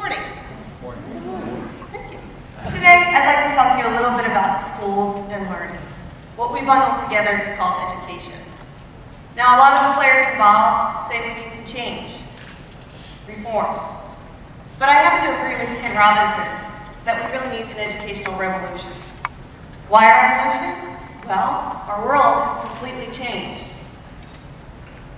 morning. Thank you. Today, I'd like to talk to you a little bit about schools and learning, what we bundle together to call education. Now, a lot of the players involved say we need some change, reform. But I happen to agree with Ken Robinson that we really need an educational revolution. Why a revolution? Well, our world has completely changed.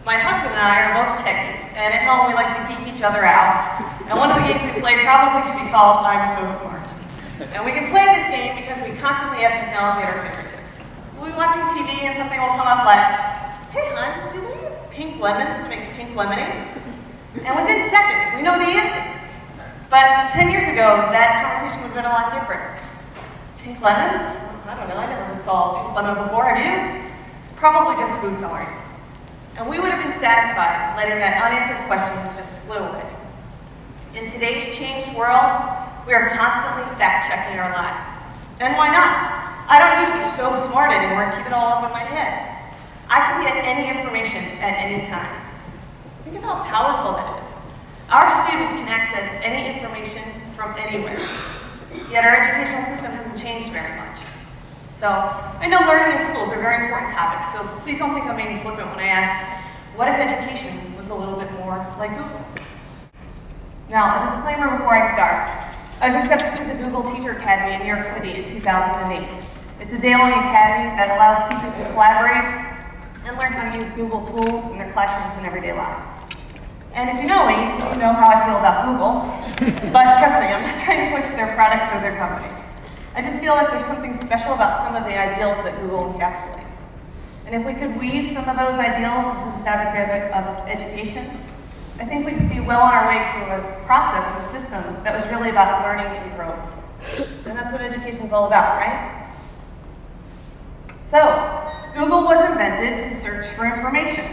My husband and I are both techies, and at home we like to geek each other out. And one of the games we play probably should be called I'm So Smart. And we can play this game because we constantly have technology at our fingertips. We'll be watching TV and something will come up like, hey hon, do they use pink lemons to make pink lemonade? And within seconds, we know the answer. But 10 years ago, that conversation would have been a lot different. Pink lemons? I don't know, I never saw a pink lemon before, have you? It's probably just food coloring. And we would have been satisfied letting that unanswered question just slip away. In today's changed world, we are constantly fact-checking our lives. And why not? I don't need to be so smart anymore and keep it all up in my head. I can get any information at any time. Think of how powerful that is. Our students can access any information from anywhere. Yet our educational system hasn't changed very much. So, I know learning in schools are very important topics, so please don't think I'm being flippant when I ask, what if education was a little bit more like Google? Now, a disclaimer before I start. I was accepted to the Google Teacher Academy in New York City in 2008. It's a day-long academy that allows teachers to collaborate and learn how to use Google tools in their classrooms and everyday lives. And if you know me, you know how I feel about Google, but trust me, I'm not trying to push their products or their company. I just feel like there's something special about some of the ideals that Google encapsulates. And if we could weave some of those ideals into the fabric of education, I think we'd be well on our way to a process and a system that was really about learning and growth. And that's what education's all about, right? So, Google was invented to search for information.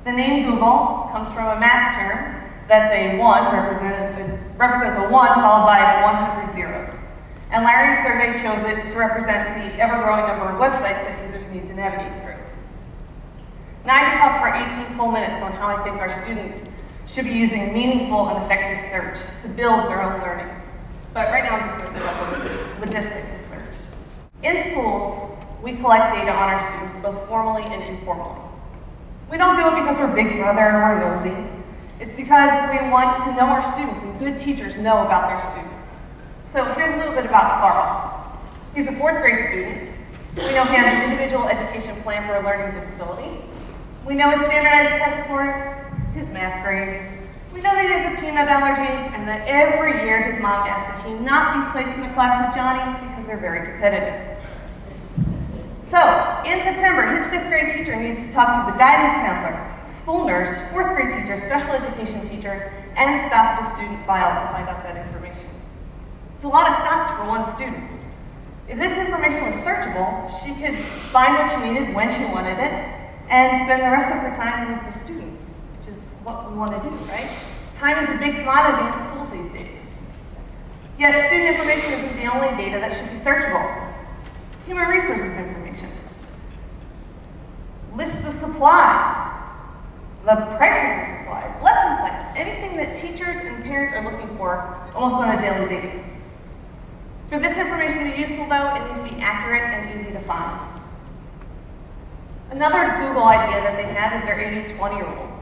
The name Google comes from a math term that's a 1, represents a 1 followed by 100 zeros. And Larry's survey chose it to represent the ever-growing number of websites that users need to navigate through. Now I could talk for 18 full minutes on how I think our students should be using meaningful and effective search to build their own learning. But right now I'm just going to talk about the logistics of search. In schools, we collect data on our students both formally and informally. We don't do it because we're big brother or we're nosy. It's because we want to know our students, and good teachers know about their students. So here's a little bit about Carl. He's a 4th grade student. We know he had an individual education plan for a learning disability. We know his standardized test scores, his math grades. We know that he has a peanut allergy, and that every year his mom asks that he not be placed in a class with Johnny because they're very competitive. So, in September, his 5th grade teacher needs to talk to the guidance counselor, school nurse, 4th grade teacher, special education teacher, and stop the student file to find out that information. It's a lot of stops for one student. If this information was searchable, she could find what she needed when she wanted it, and spend the rest of her time with the students, which is what we want to do, right? Time is a big commodity in schools these days. Yet student information isn't the only data that should be searchable. Human resources information. List of supplies. The prices of supplies. Lesson plans. Anything that teachers and parents are looking for almost on a daily basis. For this information to be useful, though, it needs to be accurate and easy to find. Another Google idea that they have is their 80-20 rule.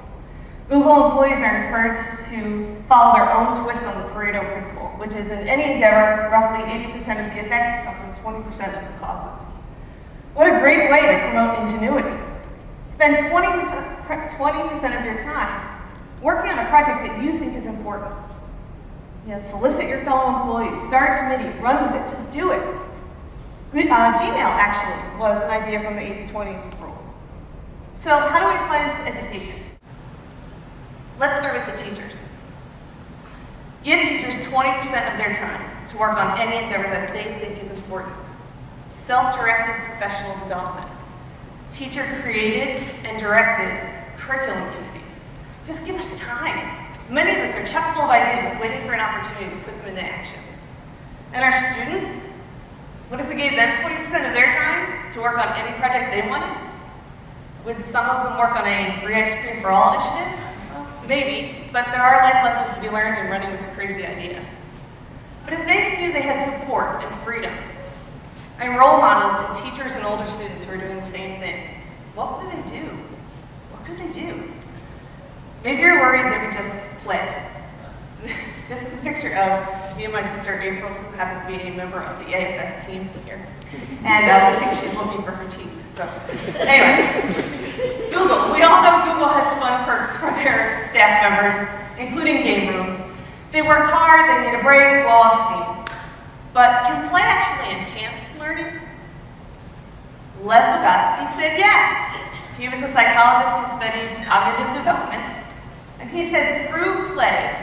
Google employees are encouraged to follow their own twist on the Pareto principle, which is in any endeavor, roughly 80% of the effects come from 20% of the causes. What a great way to promote ingenuity. Spend 20% of your time working on a project that you think is important. Solicit your fellow employees, start a committee, run with it, just do it. Gmail actually was an idea from the 80-20 rule. So how do we apply this to education? Let's start with the teachers. Give teachers 20% of their time to work on any endeavor that they think is important. Self-directed professional development. Teacher-created and directed curriculum committees. Just give us time. Many of us are chock full of ideas just waiting for an opportunity to put them into action. And our students, what if we gave them 20% of their time to work on any project they wanted? Would some of them work on a free ice cream for all initiative? Well, Maybe, but there are life lessons to be learned in running with a crazy idea. But if they knew they had support and freedom, and role models and teachers and older students who are doing the same thing, what would they do? What could they do? Maybe you're worried they would just play. This is a picture of me and my sister April, who happens to be a member of the AFS team here. And I think she's looking for her teeth. So, anyway, Google. We all know Google has fun perks for their staff members, including game rooms. They work hard, they need a break, blow off steam. But can play actually enhance learning? Lev Vygotsky said yes. He was a psychologist who studied cognitive development. And he said through play,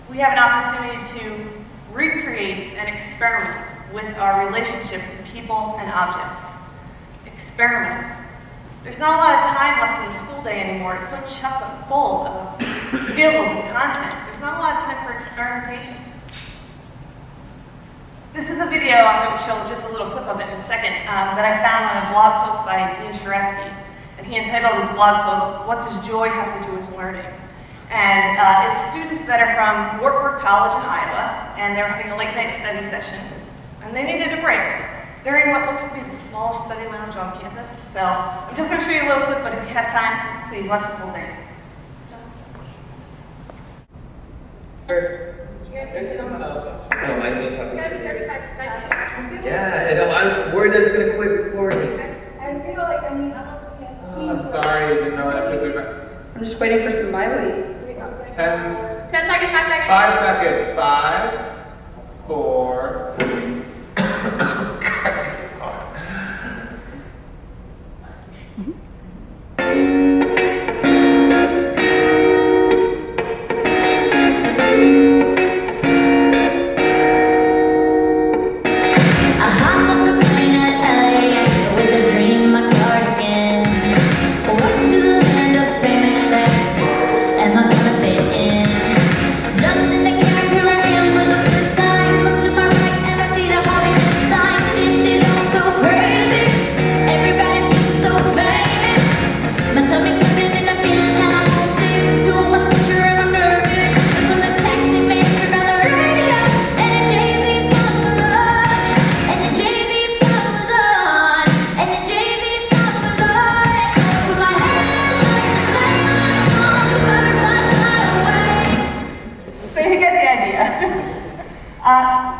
we have an opportunity to recreate and experiment with our relationship to people and objects. Experiment. There's not a lot of time left in the school day anymore. It's so chock full of skills and content. There's not a lot of time for experimentation. This is a video, I'm going to show just a little clip of it in a second, that I found on a blog post by Dean Sharesky. And he entitled his blog post, "What Does Joy Have to Do with Learning?" And it's students that are from Wartburg College in Iowa, and they're having a late night study session, and they needed a break. They're in what looks to be the smallest study lounge on campus. So I'm just going to show you a little clip, but if you have time, please watch this whole thing. I'm worried they're just going to quit recording. I'm sorry, I didn't know that. I'm just waiting for some Miley. 10 seconds, 5 seconds. 5, 4, 3.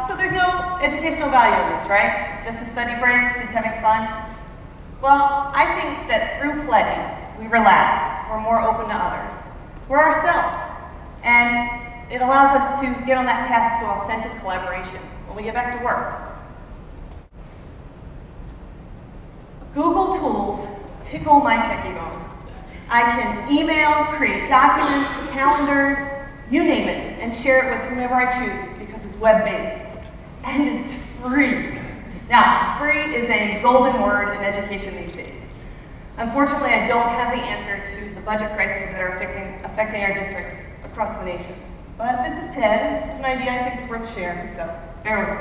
So there's no educational value in this, right? It's just a study break, kids having fun. Well, I think that through play, we relax, we're more open to others. We're ourselves. And it allows us to get on that path to authentic collaboration when we get back to work. Google tools tickle my techie bone. I can email, create documents, calendars, you name it, and share it with whomever I choose because it's web-based. And it's free. Now, free is a golden word in education these days. Unfortunately, I don't have the answer to the budget crises that are affecting our districts across the nation. But this is TED, this is an idea I think is worth sharing, so bear with me.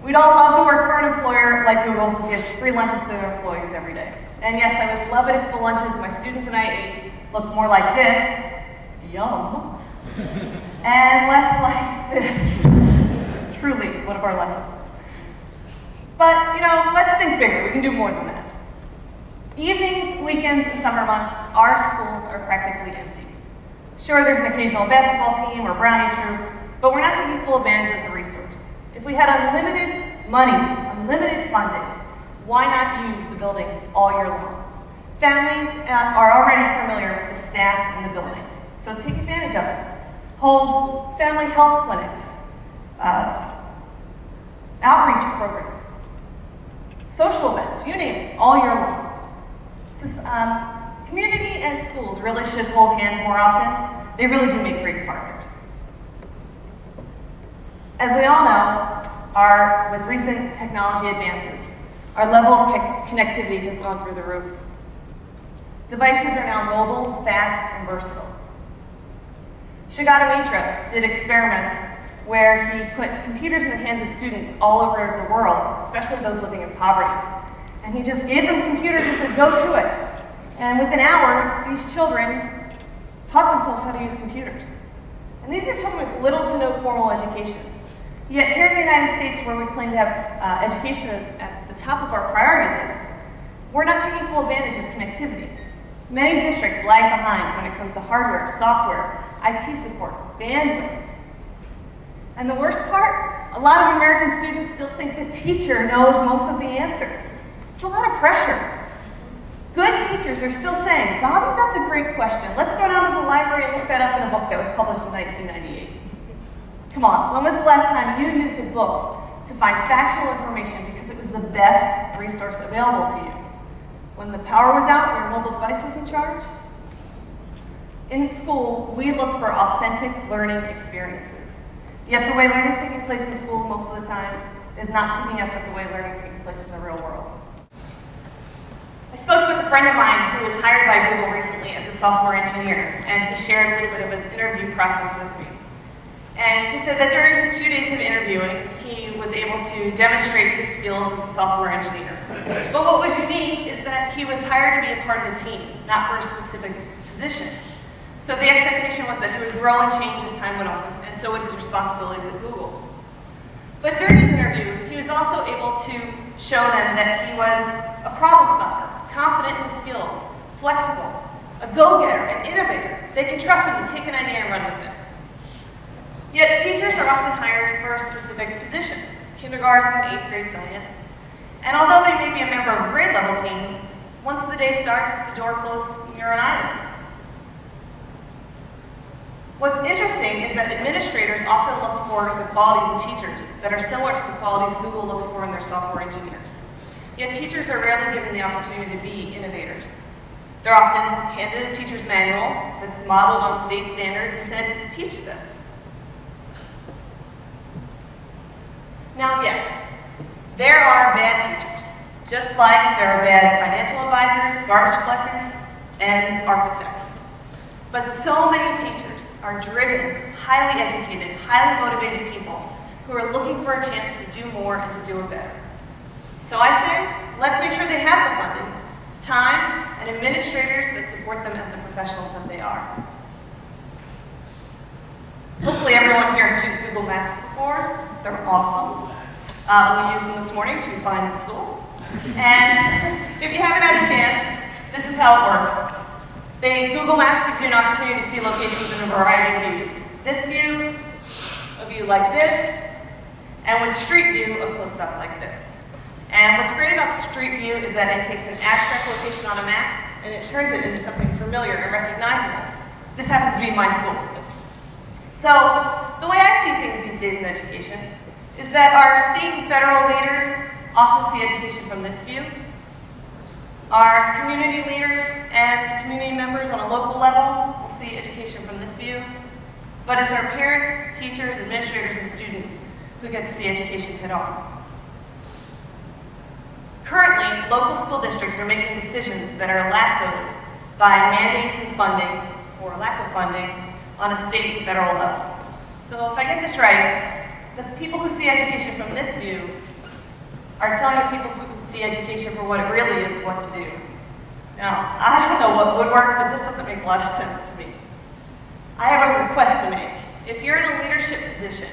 We'd all love to work for an employer like Google who gives free lunches to their employees every day. And yes, I would love it if the lunches my students and I ate looked more like this, yum, and less like this, truly one of our lunches. But, let's think bigger. We can do more than that. Evenings, weekends, and summer months, our schools are practically empty. Sure, there's an occasional basketball team or brownie troop, but we're not taking full advantage of the resource. If we had unlimited money, unlimited funding, why not use the buildings all year long? Families are already familiar with the staff in the building, so take advantage of it. Hold family health clinics, outreach programs, social events, you name it, all year long. Community and schools really should hold hands more often. They really do make great partners. As we all know, with recent technology advances, our level of connectivity has gone through the roof. Devices are now mobile, fast, and versatile. Shigata Mitra did experiments where he put computers in the hands of students all over the world, especially those living in poverty. And he just gave them computers and said, go to it. And within hours, these children taught themselves how to use computers. And these are children with little to no formal education. Yet here in the United States, where we claim to have education at the top of our priority list, we're not taking full advantage of connectivity. Many districts lag behind when it comes to hardware, software, IT support, bandwidth. And the worst part, a lot of American students still think the teacher knows most of the answers. It's a lot of pressure. Good teachers are still saying, Bobby, that's a great question. Let's go down to the library and look that up in a book that was published in 1998. Come on, when was the last time you used a book to find factual information because it was the best resource available to you? When the power was out and your mobile device wasn't charged? In school, we look for authentic learning experiences. Yet the way learning is taking place in school most of the time is not keeping up with the way learning takes place in the real world. I spoke with a friend of mine who was hired by Google recently as a software engineer, and he shared a little bit of his interview process with me. And he said that during his 2 days of interviewing, he was able to demonstrate his skills as a software engineer. But what was unique is that he was hired to be a part of a team, not for a specific position. So the expectation was that he would grow and change as time went on, and so would his responsibilities at Google. But during his interview, he was also able to show them that he was a problem solver, confident in his skills, flexible, a go-getter, an innovator. They can trust him to take an idea and run with it. Yet teachers are often hired for a specific position, kindergarten, 8th grade science. And although they may be a member of a grade level team, once the day starts, the door closes, and you're an island. What's interesting is that administrators often look for the qualities in teachers that are similar to the qualities Google looks for in their software engineers. Yet teachers are rarely given the opportunity to be innovators. They're often handed a teacher's manual that's modeled on state standards and said, teach this. Now, yes, there are bad teachers, just like there are bad financial advisors, garbage collectors, and architects. But so many teachers are driven, highly educated, highly motivated people who are looking for a chance to do more and to do it better. So I say, let's make sure they have the funding, the time, and administrators that support them as the professionals that they are. Hopefully everyone here has used Google Maps before. They're awesome. We used them this morning to find the school. And if you haven't had a chance, this is how it works. Google Maps gives you an opportunity to see locations in a variety of views. This view, a view like this, and with Street View, a close-up like this. And what's great about Street View is that it takes an abstract location on a map and it turns it into something familiar and recognizable. This happens to be my school. So the way I see things these days in education is that our state and federal leaders often see education from this view. Our community leaders and community members on a local level will see education from this view. But it's our parents, teachers, administrators, and students who get to see education head on. Currently, local school districts are making decisions that are lassoed by mandates and funding, or lack of funding, on a state and federal level. So if I get this right, the people who see education from this view are telling the people who can see education for what it really is what to do. Now, I don't know what would work, but this doesn't make a lot of sense to me. I have a request to make. If you're in a leadership position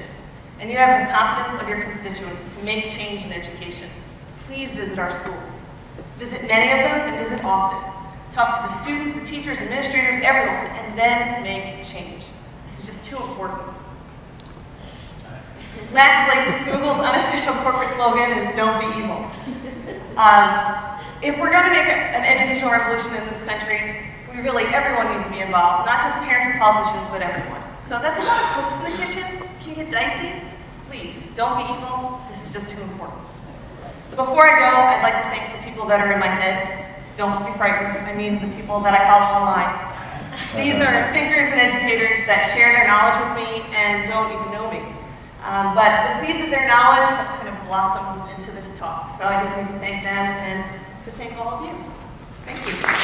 and you have the confidence of your constituents to make change in education, please visit our schools. Visit many of them and visit often. Talk to the students, the teachers, administrators, everyone, and then make change. This is just too important. Lastly, Google's unofficial corporate slogan is "Don't be evil." If we're going to make an educational revolution in this country, everyone needs to be involved, not just parents and politicians, but everyone. So that's a lot of cooks in the kitchen. Can get dicey. Please, don't be evil. This is just too important. Before I go, I'd like to thank the people that are in my head. Don't be frightened. I mean the people that I follow online. These are thinkers and educators that share their knowledge with me and don't even know me. But the seeds of their knowledge have kind of blossomed into this talk. So I just need to thank them and to thank all of you. Thank you.